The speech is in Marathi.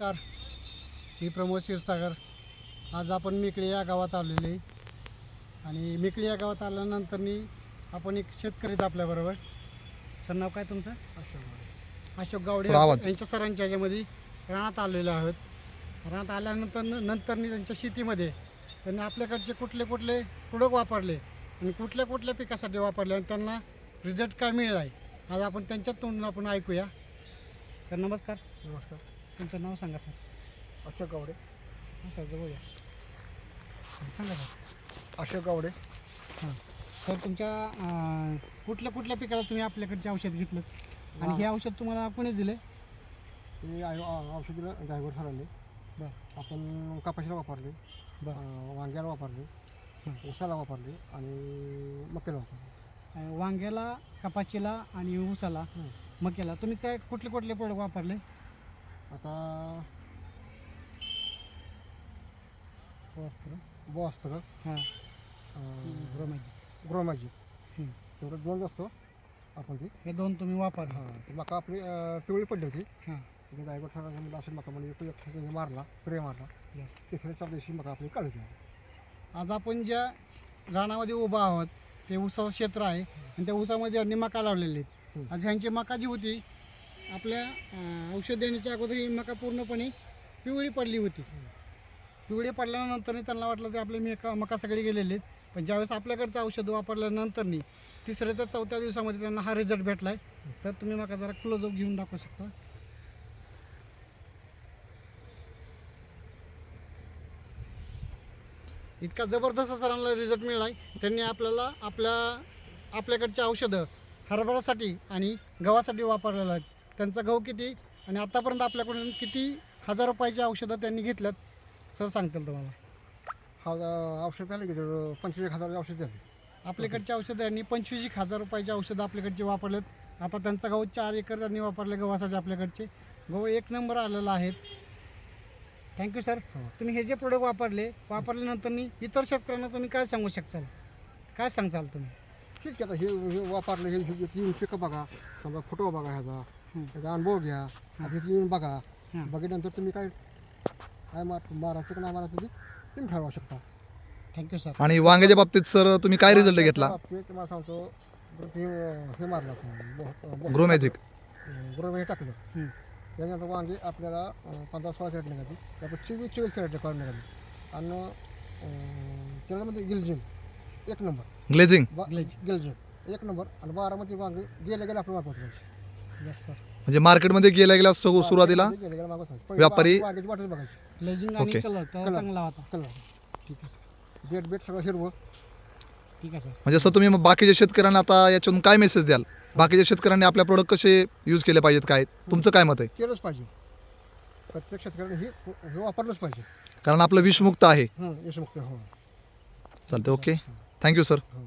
नमस्कार, मी प्रमोद क्षीरसागर. आज आपण मेकळी या गावात आलेले आहे आणि मेकळी या गावात आल्यानंतर आपण एक शेतकरी आहेत आपल्याबरोबर. सर, नाव काय तुमचं? अशोक गावडे. यांच्या सरांच्या ह्याच्यामध्ये रानात आलेलो आहोत. रानात आल्यानंतर त्यांच्या शेतीमध्ये त्यांनी आपल्याकडचे कुठले कुठले प्रोडक्ट वापरले आणि कुठल्या कुठल्या पिकासाठी वापरले आणि त्यांना रिझल्ट काय मिळाला आहे, आज आपण त्यांच्याच तोंडून आपण ऐकूया. सर, नमस्कार. नमस्कार. तुमचं नाव सांगा सर. अशोक गावडे. सर, जवळ या. सांगा सर. अशोक गावडे. हां सर, तुमच्या कुठल्या कुठल्या पिकाला तुम्ही आपल्याकडचे औषध घेतलं आणि हे औषध तुम्हाला कोणी दिले? ते औषध दिलं गायगड सरांनी. बरं. आपण कपाशीला वापरले, वांग्याला वापरले, ऊसाला वापरले आणि मक्याला वापरले. वांग्याला, कपाशीला आणि ऊसाला, मक्याला तुम्ही काय कुठले कुठले प्रोडक्ट वापरले? आता बॉस्तर. हां. ग्रोमॅजिक तेवढं दोन असतो आपण ते. हे दोन तुम्ही वापरले. हां, ते मका आपली पिवळी पडली होती. हां. ते गायगड सरांनी मला असेल मका म्हणजे मारला, स्प्रे मारला. तिसऱ्या चौथ्या दिवशी मका आपली काढली. आज आपण ज्या रानामध्ये उभा आहोत ते ऊसाचं क्षेत्र आहे आणि त्या ऊसामध्ये यांनी मका लावलेले आहेत. आज ह्यांची मका जी होती, आपल्या औषध देण्याच्या अगोदर ही मका पूर्णपणे पिवळी पडली होती. पिवळी पडल्यानंतर त्यांना वाटलं की आपले मका सगळे गेलेले आहेत. पण ज्यावेळेस आपल्याकडचं औषध वापरल्यानंतर तिसऱ्या ते चौथ्या दिवसामध्ये त्यांना हा रिझल्ट भेटला आहे. सर, तुम्ही मका जरा क्लोजअप घेऊन दाखवू शकता? इतका जबरदस्त सरांना रिझल्ट मिळाला आहे. त्यांनी आपल्याकडचे औषधं हरभऱ्यासाठी आणि गव्हासाठी वापरलेलं आहेत. त्यांचा गहू किती आणि आत्तापर्यंत आपल्याकडून किती हजार रुपयाची औषधं त्यांनी घेतल्यात, सर सांगतील तुम्हाला. हा औषध झाले की 25,000 औषध झाले. आपल्याकडच्या औषधं यांनी 25,000 रुपयाची औषधं आपल्याकडचे वापरलेत. आता त्यांचा गहू 4 एकर त्यांनी वापरले गव्हासाठी. आपल्याकडचे गहू 1 नंबर आलेला आहेत. Thank you sir. तुम्ही हे जे प्रोडक्ट वापरल्यानंतर इतर शेतकऱ्यांना तुम्ही काय सांगू शकताल, काय सांगताल तुम्ही? ठीक आहे. आता हे वापरलं, हे पिकं बघा, समजा फोटो बघा ह्याचा, त्याचा अनुभव घ्या. आता इथे येऊन बघा. बघितल्यानंतर तुम्ही काय मारायचं का नाही मारायचं ते तुम्ही ठरवू शकता. Thank you sir. आणि वांग्याच्या बाबतीत सर तुम्ही काय रिझल्ट घेतला? तुम्हाला सांगतो, हे मारलं ग्रोमॅजिक टाकलं. त्याच्यानंतर वांगे आपल्याला 15-16 कॅरेट निघाली, त्यावर 24 कॅरेट काढून निघाली. आणि त्याच्यामध्ये गिलजिंग 1 नंबर, ग्लेझिंग गिलजिंग 1 नंबर. आणि 12मध्ये वांगे गेले आपलं मागवत राहायचे. Yes sir. म्हणजे मार्केटमध्ये गेल्या सुरुवातीला व्यापारी वांग्याची वाटच बघायची. लेजिंग आणि कलर चांगला होता. कलर ठीक आहे सर. डेट सगळं हिरवं. ठीक आहे सर. म्हणजे सर तुम्ही बाकीच्या शेतकऱ्यांना आता याच्यातून काय मेसेज द्याल? बाकीच्या शेतकऱ्यांनी आपल्या प्रोडक्ट कसे यूज केले पाहिजेत, काय तुमचं काय मत आहे? केलंच पाहिजे. प्रत्येक शेतकऱ्याने हे वापरलंच पाहिजे, कारण आपलं विषमुक्त आहे. यशमुक्त. हो, चालतं. Okay, thank you sir. हो.